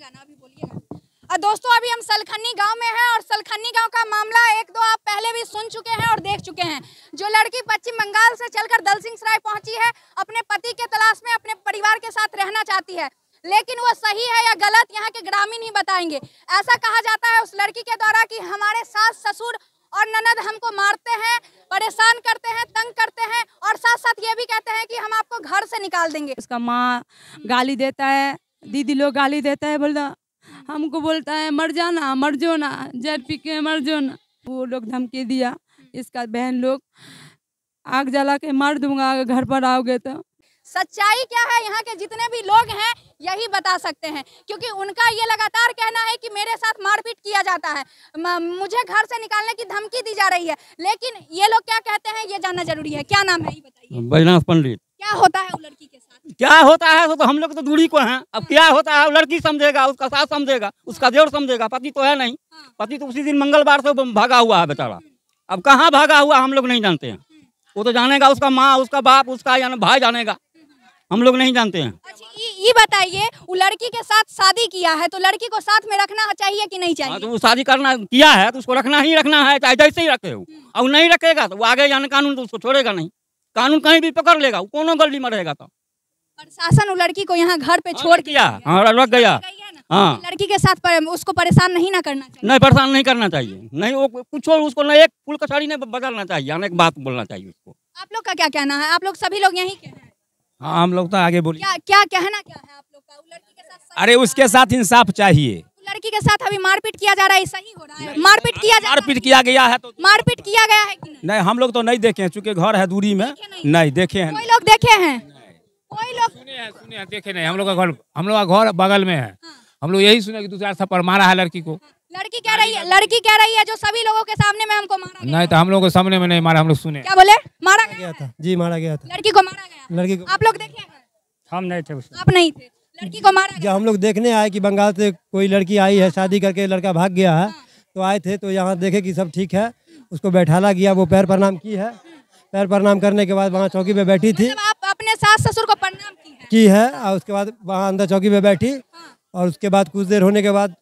बोलिएगा ना, अभी बोलिएगा। दोस्तों अभी हम सलखन्नी गांव में हैं और सलखन्नी गांव का मामला एक दो आप पहले भी सुन चुके हैं और देख चुके हैं। जो लड़की पश्चिम बंगाल से चलकर दलसिंहसराय पहुंची है, अपने पति के तलाश में अपने परिवार के साथ रहना चाहती है, लेकिन वो सही है या गलत यहाँ के ग्रामीण ही बताएंगे। ऐसा कहा जाता है उस लड़की के द्वारा कि हमारे सास ससुर और ननद हमको मारते हैं, परेशान करते हैं, तंग करते हैं और साथ साथ ये भी कहते हैं कि हम आपको घर से निकाल देंगे। उसका माँ गाली देता है, दीदी लोग गाली देता है, बोलता हमको बोलता है मर जाना, मर जो ना, जहर पी के मर जो ना। वो लोग धमकी दिया, इसका बहन लोग आग जला के मार दूंगा अगर घर पर आओगे तो। सच्चाई क्या है यहाँ के जितने भी लोग हैं यही बता सकते हैं, क्योंकि उनका ये लगातार कहना है कि मेरे साथ मारपीट किया जाता है, मुझे घर से निकालने की धमकी दी जा रही है। लेकिन ये लोग क्या कहते हैं ये जानना जरूरी है। क्या नाम है ये बताइए? बैजनाथ पंडित। क्या होता है वो लड़की के साथ? क्या होता है वो तो हम लोग तो दूरी को हैं। अब क्या होता है लड़की समझेगा, उसका सास समझेगा, उसका देवर समझेगा, पति तो है नहीं। पति तो उसी दिन मंगलवार से भागा हुआ है बेचारा। अब कहाँ भागा हुआ हम लोग नहीं जानते हैं। वो तो जानेगा उसका माँ, उसका बाप, उसका यानी भाई जानेगा, हम लोग नहीं जानते हैं। अच्छा ये बताइए, वो लड़की के साथ शादी किया है तो लड़की को साथ में रखना चाहिए कि नहीं चाहिए? तो वो शादी करना किया है तो उसको रखना ही रखना है, चाहे जैसे ही रखे हो। और नहीं रखेगा तो वो आगे जाने कानून तो उसको छोड़ेगा नहीं, कानून कहीं भी पकड़ लेगा, वो कोनो गली में रहेगा। तो प्रशासन वो लड़की को यहाँ घर पे छोड़ किया, हाँ रख गया। हाँ लड़की के साथ उसको परेशान नहीं ना करना चाहिए। नहीं परेशान नहीं करना चाहिए, नहीं वो कुछ उसको नहीं एक फूल कचौड़ी नहीं बदलना चाहिए, अनेक बात बोलना चाहिए उसको। आप लोग का क्या कहना है? आप लोग सभी लोग यही कह रहे हैं? हाँ हम लोग तो आगे बोलिए। क्या कहना क्या है आप लोग का? लड़की के साथ अरे उसके साथ इंसाफ चाहिए। लड़की के साथ अभी मारपीट किया जा रहा है, सही हो रहा है? मारपीट किया गया है तो मारपीट किया गया है कि नहीं? हम लोग तो नहीं देखे, चूंकि घर है दूरी में, नहीं देखे हैं। कोई लोग देखे हैं? कोई लोग सुने हैं, देखे नहीं। हम लोग का घर बगल में है। हम लोग यही सुने कि दूसरा थप्पड़ मारा है लड़की को। लड़की कह रही है जो सभी लोगों के सामने में हमको मारा गया। नहीं तो हम लोग के सामने में नहीं मारा, हम लोग सुने। क्या बोले? मारा गया था जी, मारा गया था। लड़की को मारा गया? लड़की को आप लोग देखे हैं? हम नहीं थे। आप नहीं थे? लड़की को मारा जब हम लोग देखने आए कि बंगाल से कोई लड़की आई है, शादी करके लड़का भाग गया है, तो आए थे तो यहाँ देखे कि सब ठीक है, उसको बैठाला गया। वो पैर प्रणाम की है, पैर प्रणाम करने के बाद वहाँ चौकी पे बैठी थी। आप अपने सास ससुर को प्रणाम की है और उसके बाद वहाँ अंदर चौकी पे बैठी। और उसके बाद कुछ देर होने के बाद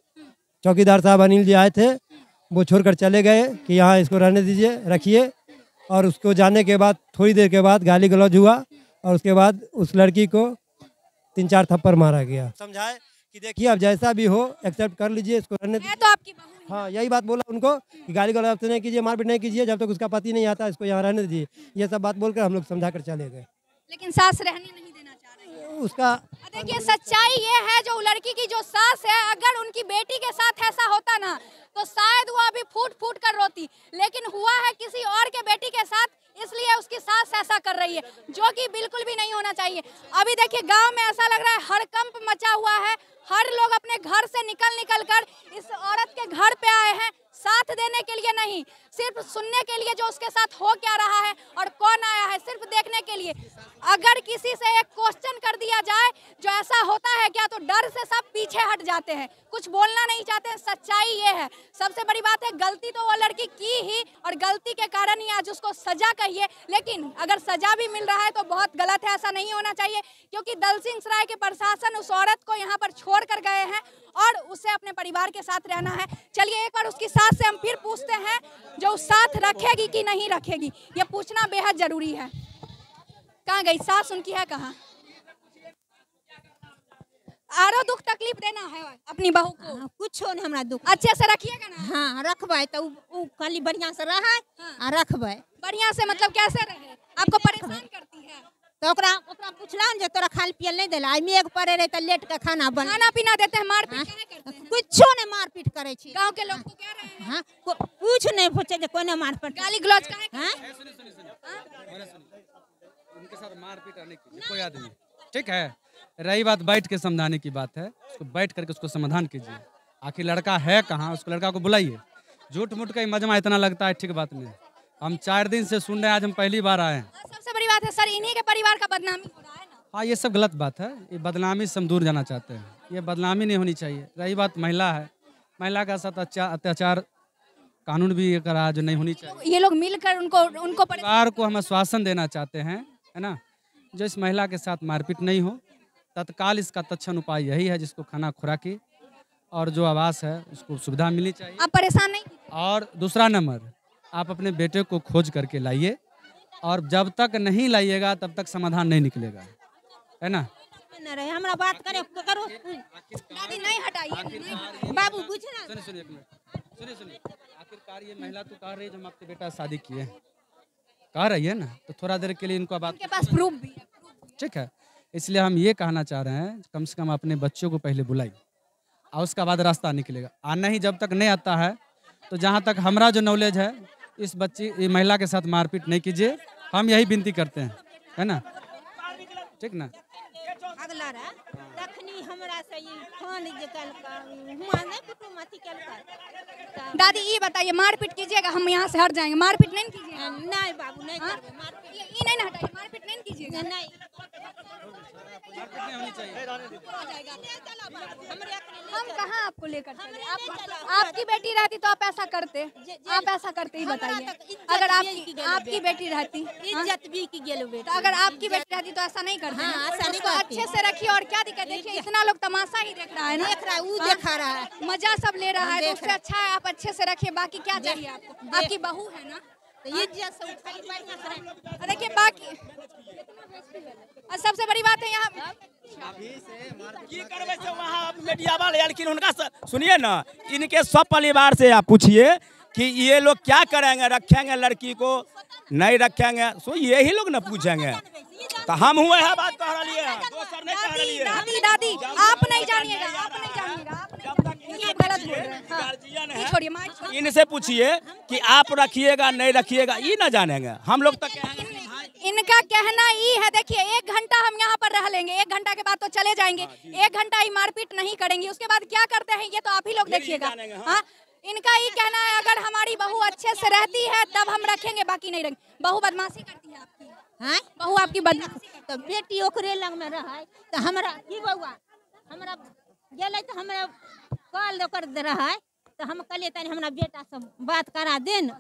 चौकीदार साहब अनिल जी आए थे, वो छोड़कर चले गए कि यहाँ इसको रहने दीजिए, रखिए। और उसको जाने के बाद थोड़ी देर के बाद गाली गलौज हुआ और उसके बाद उस लड़की को 3-4 थप्पड़ मारा गया। समझाए कि देखिए अब जैसा भी हो एक्सेप्ट कर लीजिए, इसको रहने दीजिए। तो आपकी बहू हाँ यही बात बोला उनको कि गाली गलौज नहीं कीजिए, मारपीट नहीं कीजिए, जब तक उसका पति नहीं आता इसको यहाँ रहने दीजिए। ये सब बात बोलकर हम लोग समझा कर चले गए। लेकिन सास रहने नहीं देना चाह रही है उसका। देखिए सच्चाई ये है, जो लड़की की जो सास है, अगर उनकी बेटी के साथ ऐसा होता ना तो शायद वो अभी फूट फूट कर रोती, लेकिन हुआ है किसी और के बेटी के साथ, इसलिए उसकी सास ऐसा कर रही है, जो कि बिल्कुल भी नहीं होना चाहिए। अभी देखिए गांव में ऐसा लग रहा है हड़कंप मचा हुआ है, हर लोग अपने घर से निकल कर इस औरत के घर पे आए हैं, साथ देने के लिए नहीं, सिर्फ सुनने के लिए जो उसके साथ हो क्या रहा है और कौन आया है, सिर्फ देखने के लिए। अगर किसी से एक क्वेश्चन कर दिया जाए जो ऐसा होता है क्या, तो डर से सब पीछे हट जाते हैं, कुछ बोलना नहीं चाहते हैं। सच्चाई ये है, सबसे बड़ी बात है गलती तो वो लड़की की ही, और गलती के कारण ही आज उसको सजा कहिए, लेकिन अगर सजा भी मिल रहा है तो बहुत गलत है, ऐसा नहीं होना चाहिए। क्योंकि दलसिंहसराय के प्रशासन उस औरत को यहाँ पर छोड़ कर गए हैं और उसे अपने परिवार के साथ रहना है। चलिए एक बार उसकी सास से हम फिर पूछते हैं, जो उस साथ रखेगी कि नहीं रखेगी, ये पूछना बेहद जरूरी है। कहाँ गई सास? उनकी है कहाँ? आरो दुख तकलीफ देना है अपनी बहू को? कुछ हो नहीं, हमरा दुख अच्छे से रखिएगा ना। हाँ रखबे तो खाली बढ़िया से रहे। हाँ रखबे बढ़िया से मतलब कैसे रहे? आपको परेशान करती है तो ओकरा पूछला जे तोरा खाल पियल नहीं देला, मेघ पड़े रहे तो लेट के खाना पीना देते हैं, मारपीट करते हैं? कुछो नहीं मारपीट करे छी। गांव के लोग तो कह रहे हैं। हाँ कुछ नहीं पूछे जे कोई मारपीट, गाली गलौज काहे? उनके साथ मारपीट आने की कोई आदमी ठीक है। रही बात बैठ के समझाने की बात है, उसको बैठ करके उसको समाधान कीजिए। आखिर लड़का है कहाँ, उसको लड़का को बुलाइए। झूठ मूठ का मजमा इतना लगता है, ठीक बात नहीं। हम 4 दिन से सुन रहे हैं, आज हम पहली बार आए हैं। सबसे बड़ी बात है सर, इन्हीं के परिवार का बदनामी हो रहा है ना। हाँ ये सब गलत बात है, ये बदनामी से हम दूर जाना चाहते हैं, ये बदनामी नहीं होनी चाहिए। रही बात महिला है, महिला का साथ अत्याचार कानून भी ये करा जो नहीं होनी चाहिए। ये लोग मिलकर उनको परिवार को हम आश्वासन देना चाहते हैं, है ना, जो इस महिला के साथ मारपीट नहीं हो। तत्काल इसका तत्क्षण उपाय यही है, जिसको खाना खुराकी और जो आवास है उसको सुविधा मिलनी चाहिए। आप परेशान नहीं? और दूसरा नंबर, आप अपने बेटे को खोज करके लाइए, और जब तक नहीं लाइएगा तब तक समाधान नहीं निकलेगा, है ना। न रहे हमरा बात करे करो। दादी नहीं हटाइए। बाबू बुझना। सुनिए एक मिनट, सुनिए। आखिरकार ये महिला तो कह रही है जो हम आपके बेटा से शादी किए हैं, कह रही है ना, तो थोड़ा देर के लिए इनको बात, उनके पास प्रूफ भी है। ठीक है। इसलिए हम ये कहना चाह रहे हैं कम से कम अपने बच्चों को पहले बुलाइए और उसका बाद रास्ता निकलेगा। आना ही जब तक नहीं आता है तो जहाँ तक हमारा जो नॉलेज है, इस ये महिला के साथ मारपीट नहीं कीजिए, हम यही विनती करते हैं, है ना, ठीक ना। अगला रा तखनी हमरा से ई फोन जे कल का हुआ नहीं कुटुम अथी कल का। दादी ये बताइए, मारपीट कीजिएगा, हम यहाँ से हट जाएंगे, मारपीट नहीं कीजिएगा। नहीं बाबू नहीं हाँ? करबे मारपीट। ये नहीं ना हटाइए, मारपीट नहीं कीजिएगा। नहीं होनी चाहिए। हो जाएगा। हमरे अपने हम कहाँ आपको लेकर चले? आपकी बेटी रहती तो आप ऐसा करते? आप ऐसा करते ही बताइए। अगर आपकी बेटी रहती, इज्जत भी की गेल बेटा। तो अगर आपकी बेटी रहती तो ऐसा नहीं करते? हाँ, ऐसा नहीं उसको करती। अच्छे से रखिए। और क्या दिक्कत? देखिए इतना लोग तमाशा ही देख रहा है ना, देख रहा है, वो देखा रहा है। मजा सब ले रहा है, तो देख उससे रहा है। अच्छा है आप अच्छे से रखिए। बाकी क्या चाहिए आपको? आपकी बहू है ना, तो इज्जत से खाली बढ़िया से रहे। और देखिए बाकी और सबसे बड़ी बात है यहाँ की करबे से वहाँ मीडिया वाले, लेकिन उनका सुनिए ना, इनके सब परिवार से आप पूछिए कि ये लोग क्या करेंगे, रखेंगे लड़की को नहीं रखेंगे, सो यही लोग ना पूछेंगे। तो हम हुए हैं बात कह रही है, दोसर नहीं कह रही है। दादी आप नहीं जानिएगा, आप नहीं जानिएगा, आप नहीं, ये गलत बोल रहे हैं। हाँ, गार्जियन ये है, छोड़िए, माइक छोड़िए। इनसे पूछिए कि आप रखिएगा नहीं रखिएगा, ये ना जानेंगे। हम लोग तो कहेंगे इनका कहना ये है, देखिए 1 घंटा हम यहाँ पर रह लेंगे, 1 घंटा के बाद तो चले जाएंगे, 1 घंटा ही मारपीट नहीं करेंगे, उसके बाद क्या करते हैं ये तो आप ही लोग देखिएगा। हाँ, इनका ये कहना है अगर हमारी बहू अच्छे से रहती है तब हम रखेंगे, बाकी नहीं रखेंगे। बहू बदमाशी करती है आपकी? हाँ? बहू आपकी बदमाशी तो बेटी ओकरे लग में रहे तो हमरा की बउआ हमरा गेले तो हमरा कॉल कर दे रहा है, तो हम कहलिए तनी हमरा बेटा से बात करा दे न।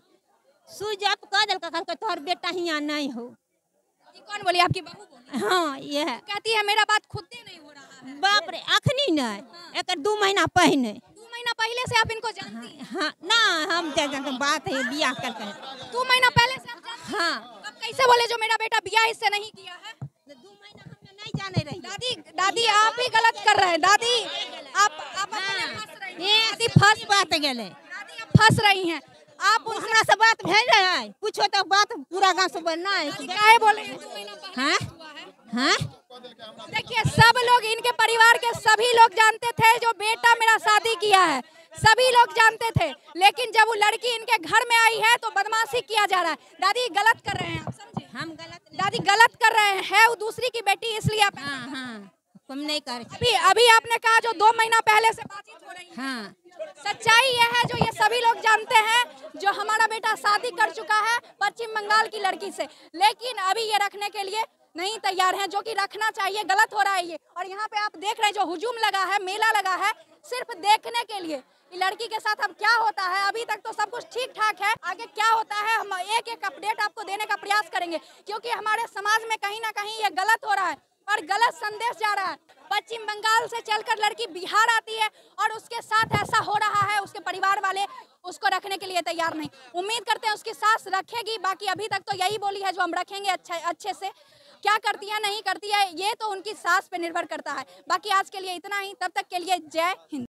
सुज अप कह दिल कहल तोहर बेटा हियाँ नहीं हो। ये कौन बोली? आपकी बहू बोली? हाँ ये है। कहती है मेरा बात खुद से नहीं हो रहा है। बाप रे अखनी नहीं, एक 2 महीना पहले। 2 महीना पहले से आप इनको जानती हैं? हाँ ना हम बात है बियाह करके। 2 महीना पहले से आप जानती हैं? हाँ अब कैसे बोले जो मेरा बेटा बियाह इससे नहीं किया है? 2 महीना हम नहीं जाने रही। दादी आप ही गलत कर रहे हैं। दादी आप अपने फंस रही हैं। दादी फंस बात गेले। दादी आप फंस रही हैं। आप हमरा से बात भेज रहे है, पूछो तो बात पूरा गांव से बोलना है। काहे बोले हैं? 2 महीना पहले हाँ हुआ है। हाँ देखिए सब लोग, इनके परिवार के सभी लोग जानते थे जो बेटा मेरा शादी किया है, सभी लोग जानते थे, लेकिन जब वो लड़की इनके घर में आई है तो बदमाशी किया जा रहा है। दादी गलत कर रहे हैं, आप समझे? हम गलत दादी गलत कर रहे हैं, वो दूसरी की बेटी, इसलिए आप हाँ हाँ हम नहीं कर। अभी आपने कहा जो 2 महीना पहले से बातचीत हो रही है। हाँ सच्चाई यह है जो ये सभी लोग जानते हैं, जो हमारा बेटा शादी कर चुका है पश्चिम बंगाल की लड़की से, लेकिन अभी ये रखने के लिए नहीं तैयार हैं, जो कि रखना चाहिए। गलत हो रहा है ये। और यहाँ पे आप देख रहे हैं जो हुजूम लगा है, मेला लगा है, सिर्फ देखने के लिए कि लड़की के साथ अब क्या होता है। अभी तक तो सब कुछ ठीक ठाक है, आगे क्या होता है हम एक अपडेट आपको देने का प्रयास करेंगे, क्योंकि हमारे समाज में कहीं ना कहीं ये गलत हो रहा है और गलत संदेश जा रहा है। पश्चिम बंगाल से चलकर लड़की बिहार आती है और उसके साथ ऐसा हो रहा है, उसके परिवार वाले उसको रखने के लिए तैयार नहीं। उम्मीद करते हैं उसकी सास रखेगी, बाकी अभी तक तो यही बोली है जो हम रखेंगे अच्छे से। क्या करती है नहीं करती है ये तो उनकी सास पे निर्भर करता है। बाकी आज के लिए इतना ही, तब तक के लिए जय हिंद।